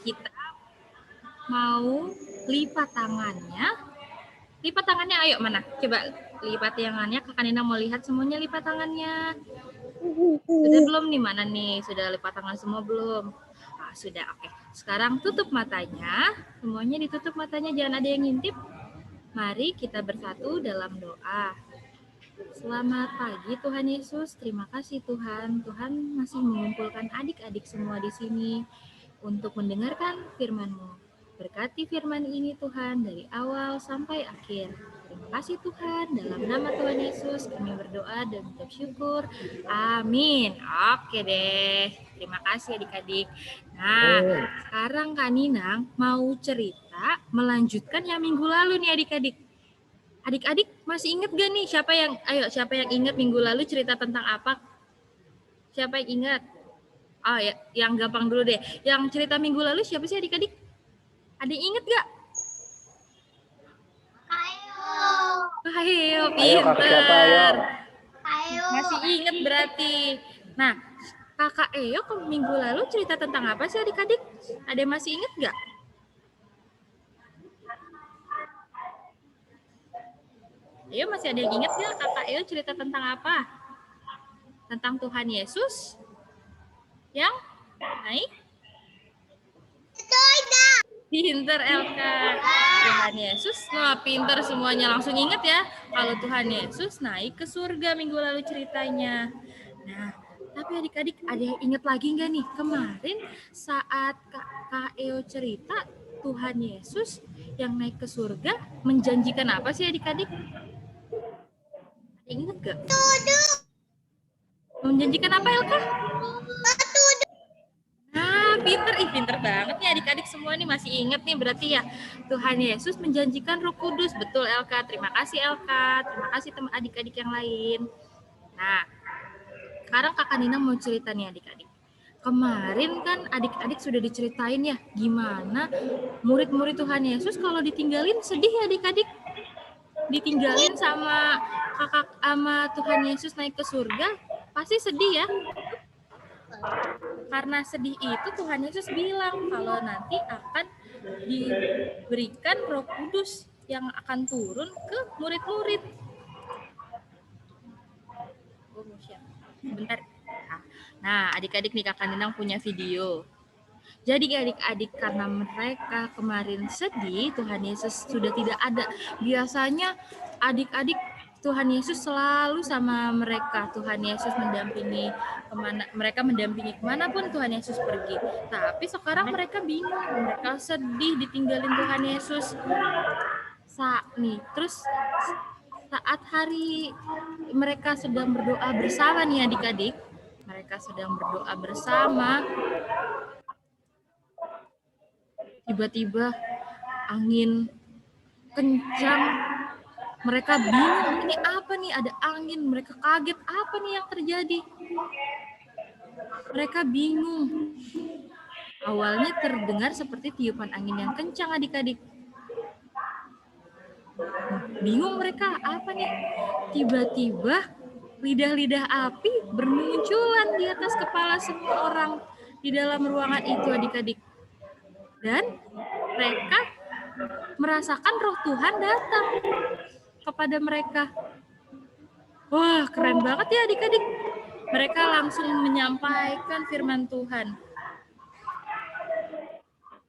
kita mau lipat tangannya. Lipat tangannya, ayo mana? Coba lipat tangannya. Kakak Nina mau lihat semuanya lipat tangannya. Sudah belum nih? Mana nih? Sudah lipat tangan semua belum? Nah, sudah, oke. Sekarang tutup matanya. Semuanya ditutup matanya, jangan ada yang ngintip. Mari kita bersatu dalam doa. Selamat pagi Tuhan Yesus, terima kasih Tuhan. Tuhan masih mengumpulkan adik-adik semua di sini untuk mendengarkan firman-Mu. Berkati firman ini Tuhan dari awal sampai akhir. Terima kasih Tuhan, dalam nama Tuhan Yesus kami berdoa dan mengucap syukur. Amin. Oke deh, terima kasih adik-adik. Nah, sekarang Kak Ninang mau cerita melanjutkan yang minggu lalu nih adik-adik. Adik-adik masih ingat gak nih siapa yang ingat minggu lalu cerita tentang apa? Siapa yang ingat? Oh ya, yang gampang dulu deh. Yang cerita minggu lalu siapa sih adik-adik? Ada yang ingat gak? Ayo, pinter. Masih ingat berarti. Nah, kakak Eyo minggu lalu cerita tentang apa sih adik-adik? Ada yang masih ingat gak? Ayo, masih ada yang ingat gak kakak Eyo cerita tentang apa? Tentang Tuhan Yesus yang naik? Pinter Elka. Tuhan Yesus, pinter semuanya langsung ingat ya. Kalau Tuhan Yesus naik ke surga minggu lalu ceritanya. Nah, tapi adik-adik ada yang ingat lagi nggak nih? Kemarin saat Kak Eo cerita Tuhan Yesus yang naik ke surga menjanjikan apa sih adik-adik? Ada yang ingat gak? Menjanjikan apa Elka? Pinter banget nih adik-adik semua nih masih inget nih berarti ya Tuhan Yesus menjanjikan Roh Kudus. Betul Elka, terima kasih Elka, terima kasih teman adik-adik yang lain. Nah, sekarang Kakak Nina mau cerita nih adik-adik. Kemarin kan adik-adik sudah diceritain ya gimana murid-murid Tuhan Yesus kalau ditinggalin sedih ya adik-adik. Ditinggalin sama Tuhan Yesus naik ke surga pasti sedih ya. Karena sedih itu Tuhan Yesus bilang kalau nanti akan diberikan Roh Kudus yang akan turun ke murid-murid. Sebentar. Nah, adik-adik nih Kakak Ninang punya video. Jadi adik-adik karena mereka kemarin sedih, Tuhan Yesus sudah tidak ada. Biasanya adik-adik Tuhan Yesus selalu sama mereka. Tuhan Yesus mendampingi mereka mendampingi kemanapun Tuhan Yesus pergi. Tapi sekarang mereka bingung, mereka sedih ditinggalin Tuhan Yesus. Terus saat hari mereka sedang berdoa bersama nih adik-adik, mereka sedang berdoa bersama. Tiba-tiba angin kencang. Mereka bingung, ini apa nih? Ada angin. Mereka kaget, apa nih yang terjadi? Mereka bingung. Awalnya terdengar seperti tiupan angin yang kencang adik-adik. Bingung mereka, apa nih? Tiba-tiba lidah-lidah api bermunculan di atas kepala semua orang di dalam ruangan itu adik-adik. Dan mereka merasakan Roh Tuhan datang kepada mereka. Wah, keren banget ya adik-adik. Mereka langsung menyampaikan firman Tuhan.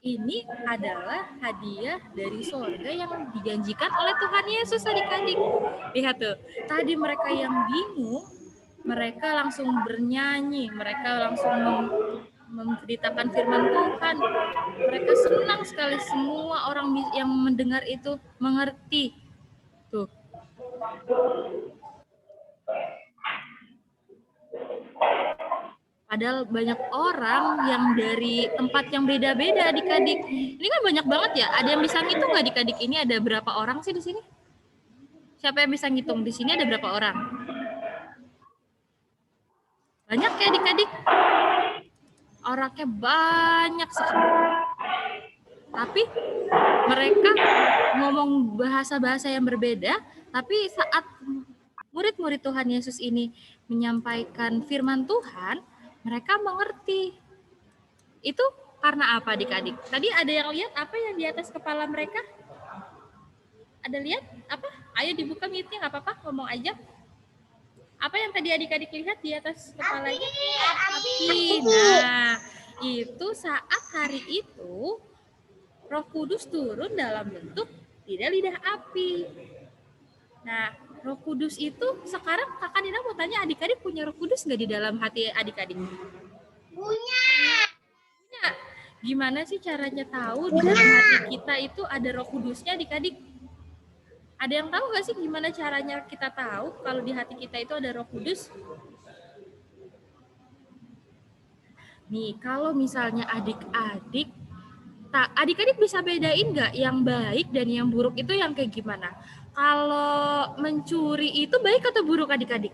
Ini adalah hadiah dari surga yang dijanjikan oleh Tuhan Yesus adik-adik. Lihat tuh, tadi mereka yang bingung, mereka langsung bernyanyi, mereka langsung menceritakan firman Tuhan. Mereka senang sekali, semua orang yang mendengar itu mengerti. Tuh. Padahal banyak orang yang dari tempat yang beda-beda adik-adik. Ini kan banyak banget ya. Ada yang bisa ngitung nggak adik-adik? Ini ada berapa orang sih di sini? Siapa yang bisa ngitung? Di sini ada berapa orang? Banyak ya adik-adik? Orangnya banyak sekali. Tapi mereka ngomong bahasa-bahasa yang berbeda. Tapi saat murid-murid Tuhan Yesus ini menyampaikan firman Tuhan, mereka mengerti. Itu Karena apa adik-adik? Tadi ada yang lihat apa yang di atas kepala mereka? Ada lihat apa? Ayo dibuka mute-nya, nggak apa-apa, ngomong aja. Apa yang tadi adik-adik lihat di atas kepalanya? Api. Nah, itu saat hari itu Roh Kudus turun dalam bentuk lidah api. Nah, Roh Kudus itu sekarang Kakak Nina mau tanya, adik-adik punya Roh Kudus nggak di dalam hati adik-adik? Punya. Gimana sih caranya tahu di dalam hati kita itu ada Roh Kudusnya, adik-adik? Ada yang tahu nggak sih gimana caranya kita tahu kalau di hati kita itu ada Roh Kudus? Nih, kalau misalnya adik-adik bisa bedain nggak yang baik dan yang buruk itu yang kayak gimana? Kalau mencuri itu baik atau buruk adik-adik?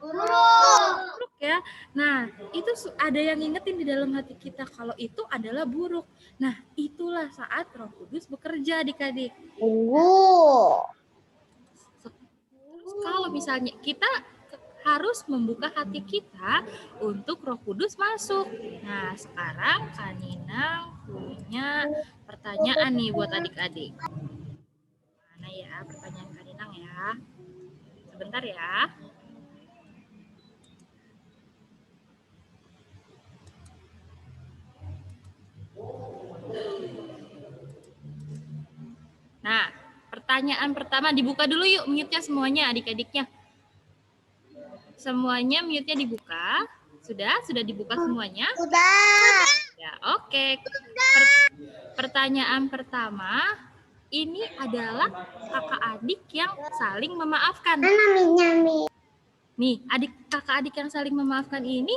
Buruk ya. Nah, itu ada yang ngingetin di dalam hati kita kalau itu adalah buruk. Nah, itulah saat Roh Kudus bekerja adik-adik. Kalau misalnya kita harus membuka hati kita untuk Roh Kudus masuk. Nah, sekarang Kanina punya pertanyaan nih buat adik-adik. Mana ya pertanyaan Kanina ya? Sebentar ya. Nah, pertanyaan pertama dibuka dulu yuk mute-nya semuanya adik-adiknya. Semuanya mute-nya dibuka. Sudah dibuka semuanya? Sudah. Ya, oke. Pertanyaan pertama, ini adalah kakak adik yang saling memaafkan. Nih, kakak adik yang saling memaafkan ini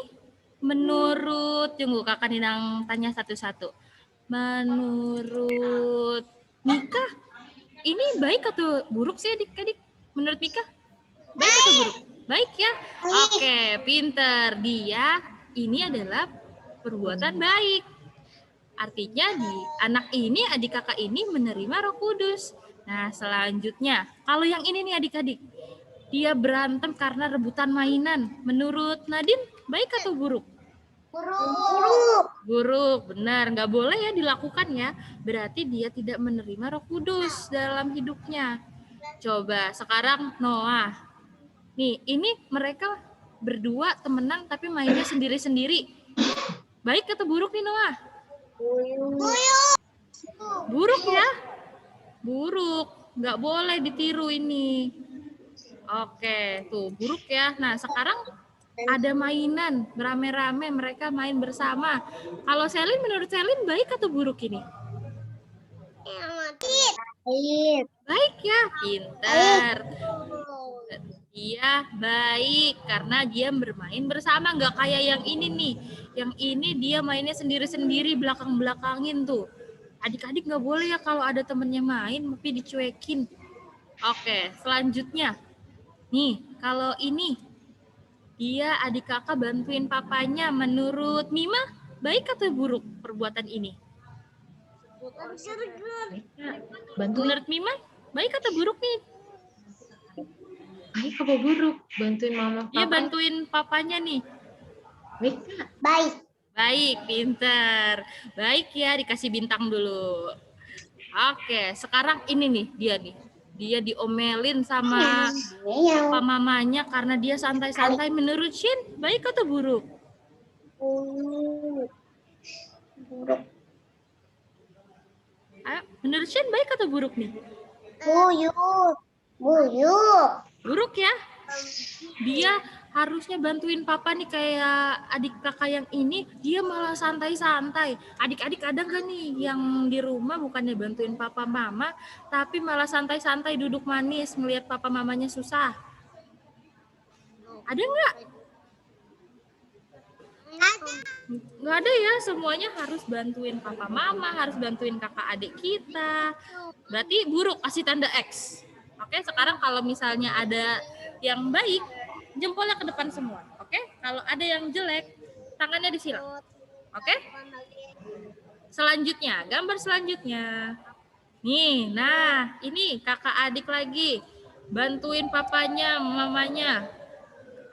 menurut, tunggu kakak Ninang tanya satu-satu. Menurut Mika, ini baik atau buruk sih adik-adik? Menurut Mika, baik atau buruk? Baik ya? Oke, pinter. Dia ini adalah perbuatan baik. Artinya anak ini, adik kakak ini menerima Roh Kudus. Nah, selanjutnya, kalau yang ini nih adik-adik, dia berantem karena rebutan mainan. Menurut Nadine, baik atau buruk? Buruk, benar. Nggak boleh ya dilakukan ya. Berarti dia tidak menerima Roh Kudus dalam hidupnya. Coba sekarang Noah. Nih, ini mereka berdua temenan tapi mainnya sendiri-sendiri. Baik atau buruk nih Noah? Buruk ya? Buruk. Nggak boleh ditiru ini. Oke, tuh buruk ya. Nah, sekarang ada mainan berame-rame, mereka main bersama. Kalau Selin, menurut Selin baik atau buruk ini? Baik ya, pintar. Dia baik karena dia bermain bersama, nggak kayak yang ini nih. Yang ini dia mainnya sendiri-sendiri, belakang-belakangin tuh. Adik-adik nggak boleh ya kalau ada temennya main, tapi dicuekin. Oke, selanjutnya. Nih, kalau ini dia adik kakak bantuin papanya. Menurut Mima, baik atau buruk perbuatan ini? Menurut Mima, baik atau buruk nih? Baik apa buruk? Bantuin mama papa? Iya, bantuin papanya nih. Baik. Baik. Baik, pinter. Baik ya, dikasih bintang dulu. Oke, sekarang ini nih, dia nih. Dia diomelin sama papa mamanya karena dia santai-santai. Menurut Shin, baik atau buruk? Buruk. Menurut Shin, baik atau buruk nih? Buruk. Buruk ya? Dia harusnya bantuin papa nih kayak adik kakak yang ini, dia malah santai-santai. Adik-adik ada gak nih yang di rumah bukannya bantuin papa mama, tapi malah santai-santai duduk manis melihat papa mamanya susah? Ada nggak? Nggak ada ya, semuanya harus bantuin papa mama, harus bantuin kakak adik kita. Berarti buruk, kasih tanda X. Oke, sekarang kalau misalnya ada yang baik, jempolnya ke depan semua. Oke, kalau ada yang jelek, tangannya disilang. Oke? Selanjutnya, gambar selanjutnya. Nih, nah ini kakak adik lagi. Bantuin papanya, mamanya.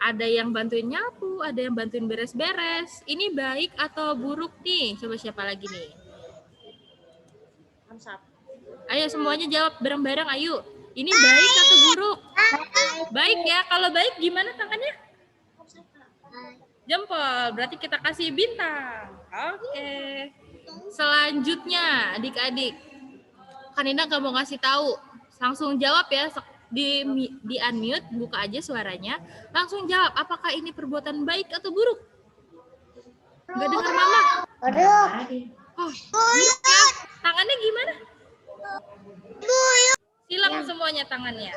Ada yang bantuin nyapu, ada yang bantuin beres-beres. Ini baik atau buruk nih? Coba siapa lagi nih? Ayo semuanya jawab bareng-bareng, ayo. Ini baik atau buruk? Baik ya. Kalau baik gimana tangannya? Jempol. Berarti kita kasih bintang. Oke. Selanjutnya, adik-adik. Kanina nggak mau ngasih tahu. Langsung jawab ya. Di unmute, buka aja suaranya. Langsung jawab, apakah ini perbuatan baik atau buruk? Nggak dengar mama? Buruk. Oh, buruk ya. Tangannya gimana? Silang semuanya tangannya.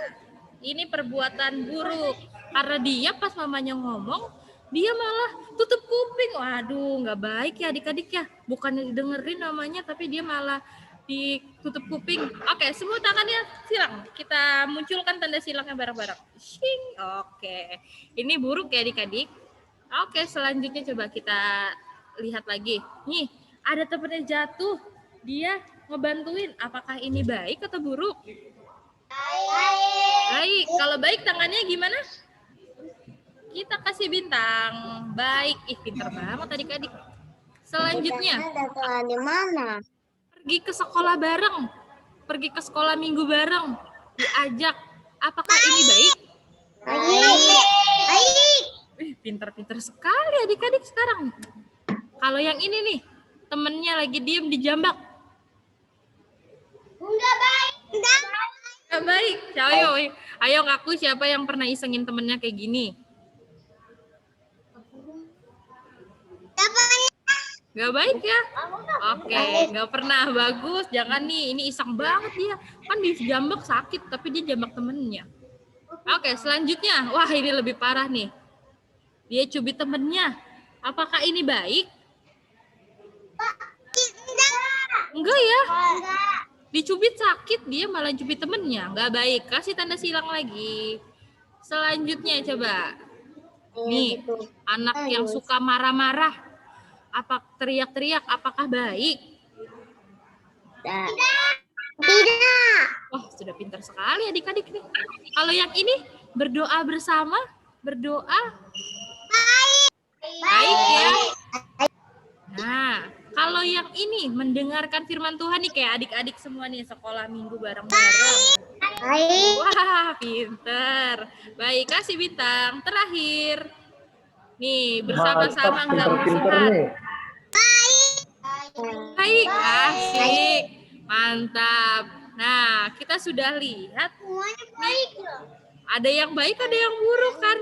Ini perbuatan buruk. Karena dia pas mamanya ngomong, dia malah tutup kuping. Waduh, nggak baik ya adik-adik ya. Bukannya didengerin namanya, tapi dia malah ditutup kuping. Oke, semua tangannya silang. Kita munculkan tanda silangnya bareng-bareng. Shing. Oke, ini buruk ya adik-adik. Oke, selanjutnya coba kita lihat lagi. Nih, ada temennya jatuh. Dia ngebantuin. Apakah ini baik atau buruk? Baik. Kalau baik tangannya gimana? Kita kasih bintang. Baik. Ih, pintar banget adik-adik. Selanjutnya. Di mana? Pergi ke sekolah bareng. Pergi ke sekolah minggu bareng. Diajak. Apakah ini baik? Baik. Pintar-pintar sekali adik-adik sekarang. Kalau yang ini nih, temennya lagi diem di jambak. Enggak baik. Gak baik. Ayo ngaku siapa yang pernah isengin temennya kayak gini. Gak baik ya? Oke, gak pernah. Bagus. Jangan nih, ini iseng banget dia. Kan di jambak sakit, tapi dia jambak temennya. Oke, selanjutnya. Wah, ini lebih parah nih. Dia cubit temennya. Apakah ini baik? Enggak ya? Dicubit sakit, dia malah cubit temennya. Nggak baik. Kasih tanda silang lagi. Selanjutnya coba. Nih, anak yang suka marah-marah. Apa teriak-teriak, apakah baik? Tidak. Wah, sudah pintar sekali adik-adik nih. Kalau yang ini, berdoa bersama. Berdoa. Baik ya. Nah, kalau yang ini mendengarkan firman Tuhan nih kayak adik-adik semua nih sekolah minggu bareng-bareng. Baik. Wah, pinter. Baik, kasih bintang. Terakhir. Nih, bersama-sama nggak musuhan. Baik, asik. Mantap. Nah, kita sudah lihat. Ada yang baik, ada yang buruk kan.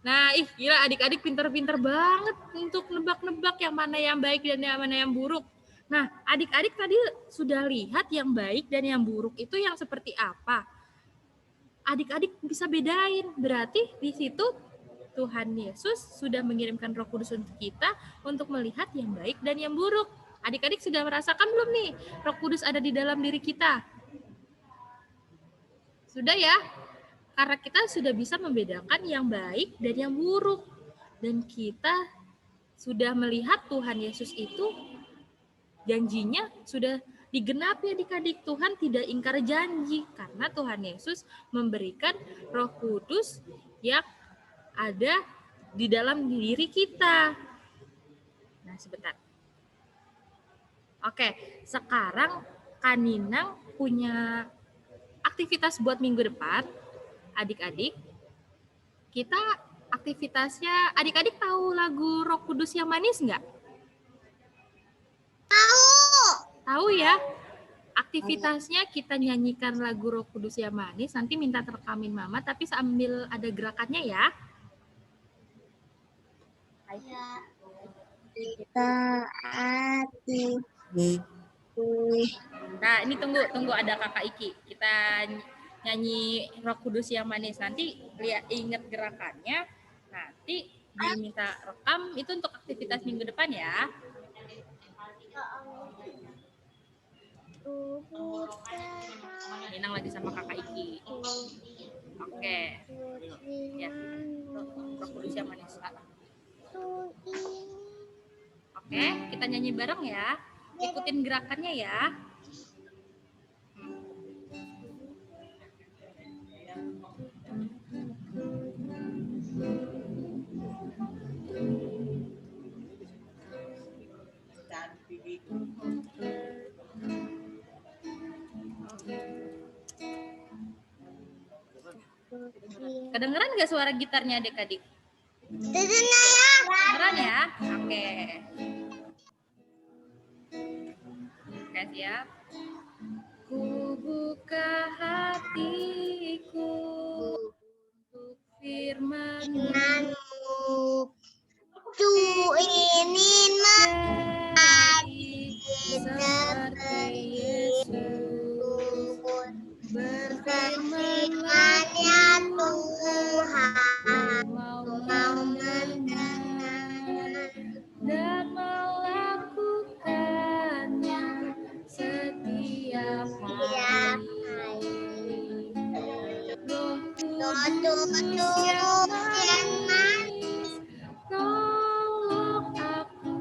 Nah, gila adik-adik pinter-pinter banget untuk nebak-nebak yang mana yang baik dan yang mana yang buruk. Nah, adik-adik tadi sudah lihat yang baik dan yang buruk itu yang seperti apa. Adik-adik bisa bedain. Berarti di situ Tuhan Yesus sudah mengirimkan Roh Kudus untuk kita untuk melihat yang baik dan yang buruk. Adik-adik sudah merasakan belum nih Roh Kudus ada di dalam diri kita? Sudah ya? Karena kita sudah bisa membedakan yang baik dan yang buruk. Dan kita sudah melihat Tuhan Yesus itu janjinya sudah digenapi adik-adik. Tuhan tidak ingkar janji karena Tuhan Yesus memberikan Roh Kudus yang ada di dalam diri kita. Nah, sebentar. Oke, sekarang Kaninang punya aktivitas buat minggu depan. Adik-adik, kita aktivitasnya, adik-adik tahu lagu Roh Kudus yang manis nggak? Tahu ya? Aktivitasnya kita nyanyikan lagu Roh Kudus yang manis, nanti minta terekamin mama, tapi sambil ada gerakannya ya. Taati. Nah, ini tunggu ada Kakak Iki. Kita nyanyi Roh Kudus yang manis. Nanti ingat gerakannya. Nanti diminta rekam itu untuk aktivitas minggu depan ya. Ninang lagi sama Kakak Iki. Oke. Ya. Roh Kudus yang manis. Oke, kita nyanyi bareng ya. Ikutin gerakannya ya. Kedengeran nggak suara gitarnya adik-adik? Kedengeran ya? Oke. Oke, siap. Ku buka hatiku untuk firman-Mu. Ku ingin Jadi seperti Yesus, berfirmanlah Tuhan, mau mendengar dan melakukannya setiap hari. Roh Kudus yang manis, tolong aku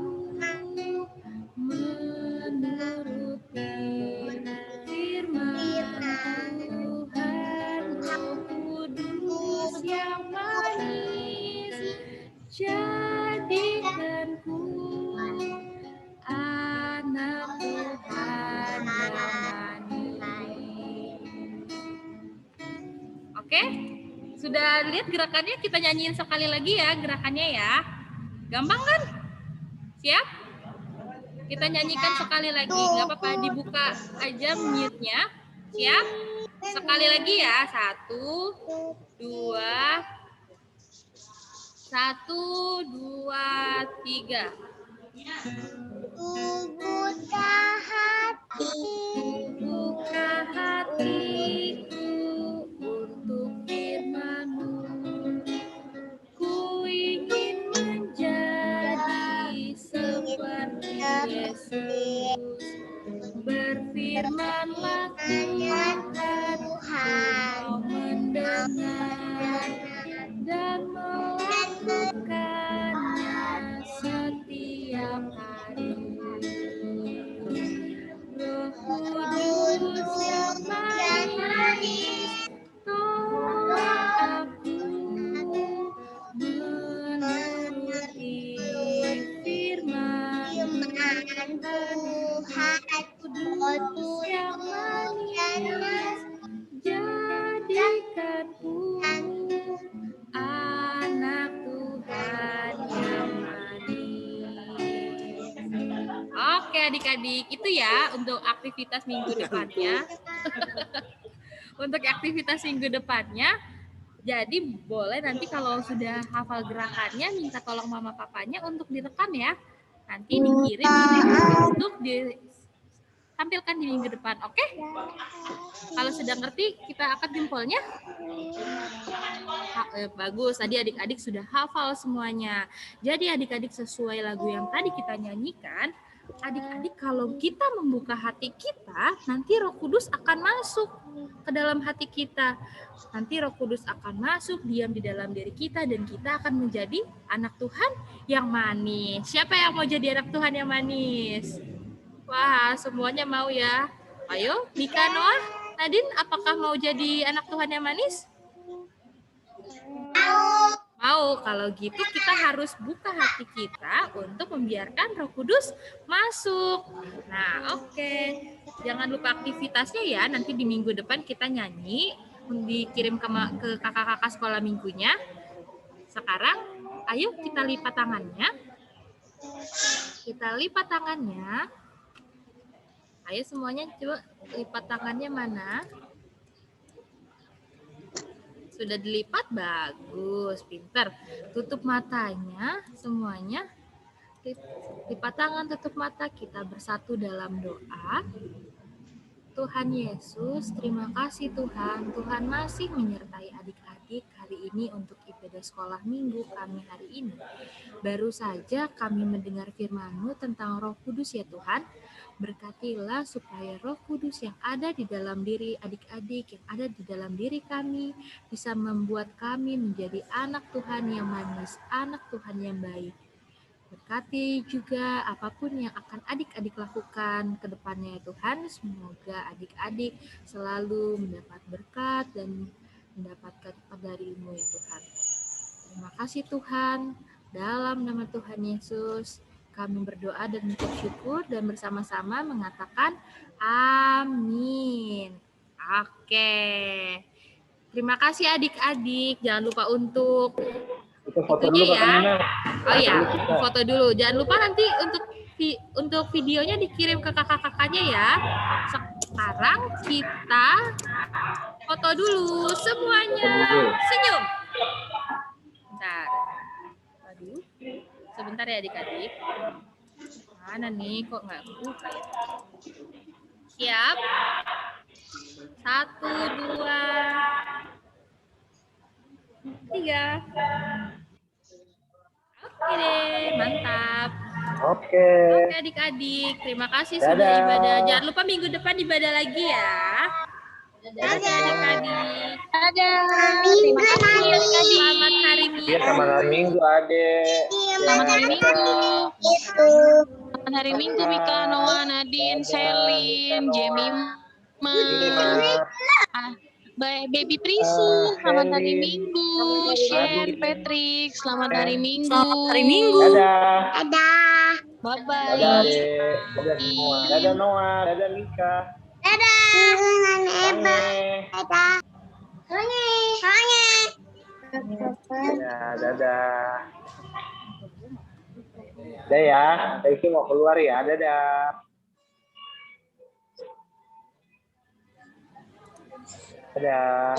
menuruti firman Tuhan. Roh Kudus yang manis, jadikanku anak Tuhan yang manis. Oke? Sudah lihat gerakannya? Kita nyanyiin sekali lagi ya gerakannya ya. Gampang kan? Siap? Kita nyanyikan sekali lagi. Gak apa-apa, dibuka aja mute-nya. Siap? Sekali lagi ya. 1, 2, 3. buka hati Buka hatiku untuk firman-Mu. Ku ingin menjadi seperti Yesus. Berfirmanlah Tuhan, mau mendengar dan melakukannya setiap hari. Roh Kudus yang manis, tolong aku menuruti firman Tuhan. Kudus yang manis, jadikanku anak Tuhan yang manis. Oke adik-adik, itu ya untuk aktivitas minggu depannya. Untuk aktivitas minggu depannya, jadi boleh nanti kalau sudah hafal gerakannya, minta tolong mama papanya untuk direkam ya. Nanti dikirim untuk ditampilkan di minggu depan, oke? Kalau sudah ngerti, kita angkat jempolnya. Bagus, tadi adik-adik sudah hafal semuanya. Jadi adik-adik sesuai lagu yang tadi kita nyanyikan, adik-adik kalau kita membuka hati kita, nanti Roh Kudus akan masuk ke dalam hati kita. Nanti Roh Kudus akan masuk, diam di dalam diri kita, dan kita akan menjadi anak Tuhan yang manis. Siapa yang mau jadi anak Tuhan yang manis? Wah, semuanya mau ya. Ayo, Mika, Noah, Nadine, apakah mau jadi anak Tuhan yang manis? Mau. Kalau gitu kita harus buka hati kita untuk membiarkan Roh Kudus masuk. Nah, oke. Jangan lupa aktivitasnya ya. Nanti di minggu depan kita nyanyi, dikirim ke kakak-kakak sekolah minggunya. Sekarang, ayo kita lipat tangannya. Kita lipat tangannya. Ayo semuanya coba lipat tangannya mana? Sudah dilipat? Bagus, pinter. Tutup matanya semuanya. Lipat tangan, tutup mata. Kita bersatu dalam doa. Tuhan Yesus, terima kasih Tuhan. Tuhan masih menyertai adik-adik hari ini untuk ibadah sekolah minggu kami hari ini. Baru saja kami mendengar firman-Mu tentang Roh Kudus ya Tuhan. Berkatilah supaya Roh Kudus yang ada di dalam diri adik-adik, yang ada di dalam diri kami, bisa membuat kami menjadi anak Tuhan yang manis, anak Tuhan yang baik. Berkati juga apapun yang akan adik-adik lakukan ke depannya ya Tuhan. Semoga adik-adik selalu mendapat berkat dan mendapatkan dari-Mu ya Tuhan. Terima kasih Tuhan. Dalam nama Tuhan Yesus, kami berdoa dan mengucap syukur dan bersama-sama mengatakan amin. Oke. Terima kasih adik-adik. Jangan lupa untuk Kita foto itunya dulu ya. Kak Nina. Oh ya, Dulu kita. foto dulu. Jangan lupa nanti untuk videonya dikirim ke kakak-kakaknya ya. Sekarang kita foto dulu semuanya. Senyum. Bentar. Aduh. Sebentar ya adik-adik. Mana nih kok nggak buka ya? Siap? 1, 2, 3. Oke deh, mantap. Oke. Oke adik-adik, terima kasih sudah Dadah. ibadah. Jangan lupa minggu depan ibadah lagi ya. Dadah adik-adik. Terima kasih. Selamat hari Minggu. Iya, selamat hari Minggu, Adek. Selamat hari Minggu. Itu. Selamat hari Minggu Mika, Noah, Nadine, Selin, Jemima, Baby Prisi. Selamat hari Minggu. Shen, Patrick. Selamat hari Minggu. Selamat hari Minggu. Dadah. Dadah. Bye Dadah, bye. Adek. Dadah semua. Dadah, Noah. Dadah, Mika. Dadah. Sange. Dadah. Soalnya. Ya, dadah. Udah ya, Daisy mau keluar ya. Dadah. Dadah.